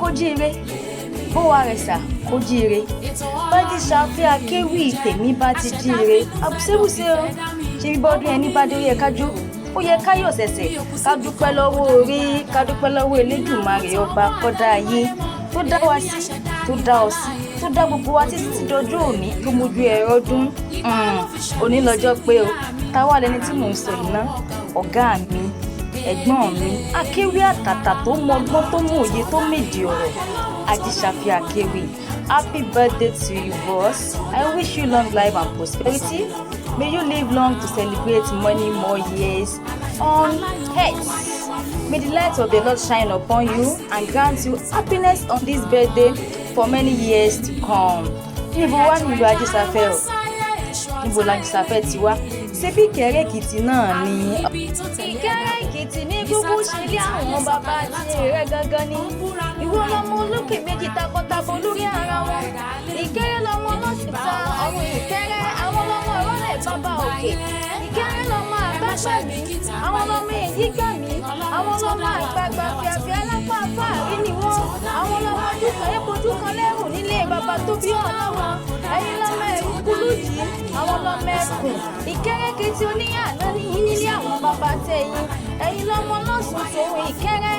kó jíire bó wa rẹ̀ sà kó jíire bájí ṣàfihàn akéwì tèmi bá ti jíire àbùsẹ́bùsẹ́ o ṣe bí bọ́dún ẹni bá dé ó yẹ kájú ó yẹ káyọ̀ ṣẹ̀ṣẹ̀ ká dúpẹ́ lọ́wọ́ orí ká dúpẹ́ lọ́wọ́ Elédùmarè ọba kọ́dá ayé tó dá wa sí tó dá ọ sí tó dá gbogbo wa títí tí dọjọ́ òní tó mójú ẹ̀rọ dún òní lọ́jọ́ pé o táwa lẹni tí mò ń sọ yìí ná ọ̀gá mi ẹ̀gbọ́n mi akéwì àtàtà tó mọ ọgbọ́n tó mọ òye tó méje ọ̀rọ̀ Ajíṣàfihàn akéwì. Happy birthday to you, boss. I wish you long life and prosperity. May you live long to celebrate many more years on earth. May the light of the Lord shine upon you and grant you happiness on this birthday for many years to come. Níbo wá nílùú Ajíṣàfihàn o? Níbo l'Ajíṣàfihàn ti wá? Ṣé bí Ìkẹ́rẹ́ Èkìtì náà ni? Ìkẹ́rẹ́ Èkìtì ní gbogbo ṣẹlẹ̀ àwọn bàbá àti èrè gangan ni. Ìwọ lọmọ olókè méjì takọtabo lórí ara wọn. Ìkẹ́rẹ́ lọmọ ọlọ́sìta ọ̀run ìkẹ́rẹ́ àwọn lọmọ ìrọ̀lẹ́ bàbá òkè. Ìkẹ́rẹ́ lọmọ àgbàgbàmí àwọn lọmọ èyígbàmí àwọn lọmọ àgbàgbà fìàfìà lápá àfáàrí ni wọ́n. Àwọn lọmọ ojúkan épojú kan lẹ́rù nílé bàbá tó bí ọlọ́wọ́. Ẹ̀yin lọmọ ẹ̀rù kúlùjì àwọn lọmọ ẹkùn. Ìkẹ́rẹ́ Èkìtì oníyàná ní yín nílé àwọn bàbá tẹ̀yìn. Ẹ̀yin lọmọ lọ́sùn tòun Ìkẹ́rẹ́.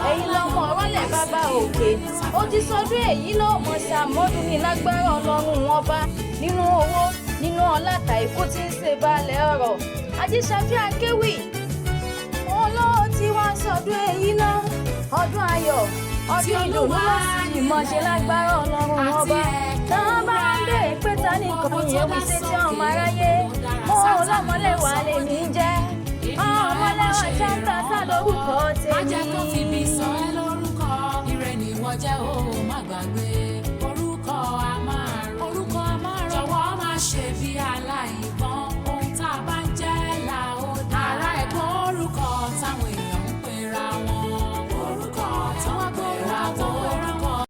Ẹ̀yin lọmọ ọ̀rọ̀lẹ̀ bàbá òkè. Ó ti sọdún èyí náà mọ̀ ṣàmọ́dún ní lágbára Ọlọ́run wọn bá nínú owó nínú ọlá tàìkú tí ń ṣe balẹ̀ ọ̀rọ̀. Ajíṣàfihàn akéwì olówó tí wọ́n sọdún èyí náà ọdún ayọ̀ ọdún ìdùnnú láti ìmọ̀ṣe lágbára Ọlọ́run wọn bá. Táwọn bá ń bèèrè pé ta nìkan yẹn wí sétí ọmọ aráyé Ọmọlewa lèmi jẹ́ Ọmọlewa Chanter sá lórúkọ tèmi. Má jẹ́ kó fi mi sọ ẹ́ lórúkọ ire ni wọ́n jẹ́ ó má gbàgbé.